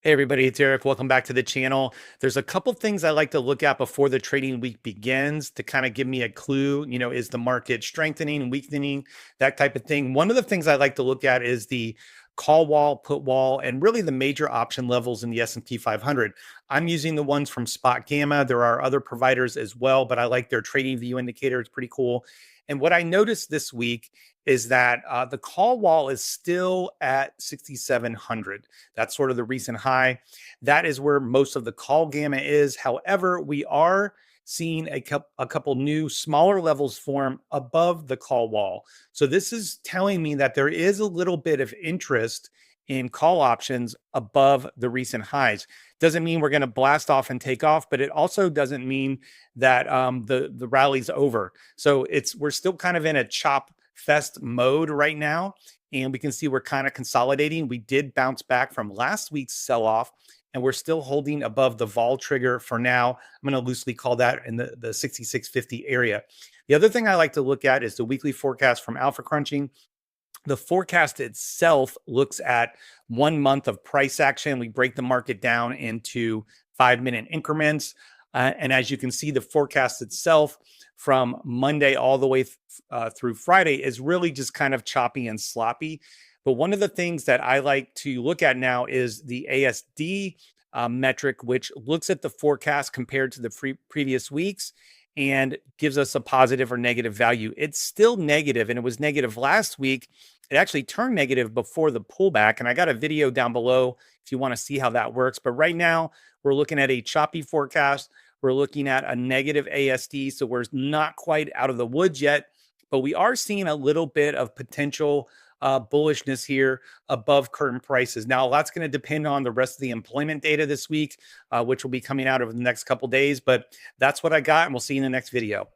Hey everybody, it's Eric. Welcome back to the channel. There's a couple things I like to look at before the trading week begins to kind of give me a clue, is the market strengthening, weakening, that type of thing. One of the things I like to look at is the call wall, put wall, and really the major option levels in the S&P 500. I'm using the ones from Spot Gamma. There are other providers as well, but I like their trading view indicator. It's pretty cool. And what I noticed this week is that the call wall is still at 6,700. That's sort of the recent high. That is where most of the call gamma is. However, we are seeing a couple new smaller levels form above the call wall. So this is telling me that there is a little bit of interest in call options above the recent highs. Doesn't mean we're going to blast off and take off, but it also doesn't mean that the rally's over. So we're still kind of in a chop fest mode right now, and we can see we're kind of consolidating. We did bounce back from last week's sell-off, and we're still holding above the vol trigger for now. I'm going to loosely call that in the 6650 area. The other thing I like to look at is the weekly forecast from Alpha Crunching. The forecast itself looks at 1 month of price action. We break the market down into 5-minute increments. And as you can see, the forecast itself from Monday all the way through Friday is really just kind of choppy and sloppy. But one of the things that I like to look at now is the ASD metric, which looks at the forecast compared to the previous weeks and gives us a positive or negative value. It's still negative, and it was negative last week. It actually turned negative before the pullback, and I got a video down below if you want to see how that works. But right now, we're looking at a choppy forecast. We're looking at a negative ASD, so we're not quite out of the woods yet, but we are seeing a little bit of potential bullishness here above current prices. Now, a lot's going to depend on the rest of the employment data this week, which will be coming out over the next couple days, but that's what I got, and we'll see you in the next video.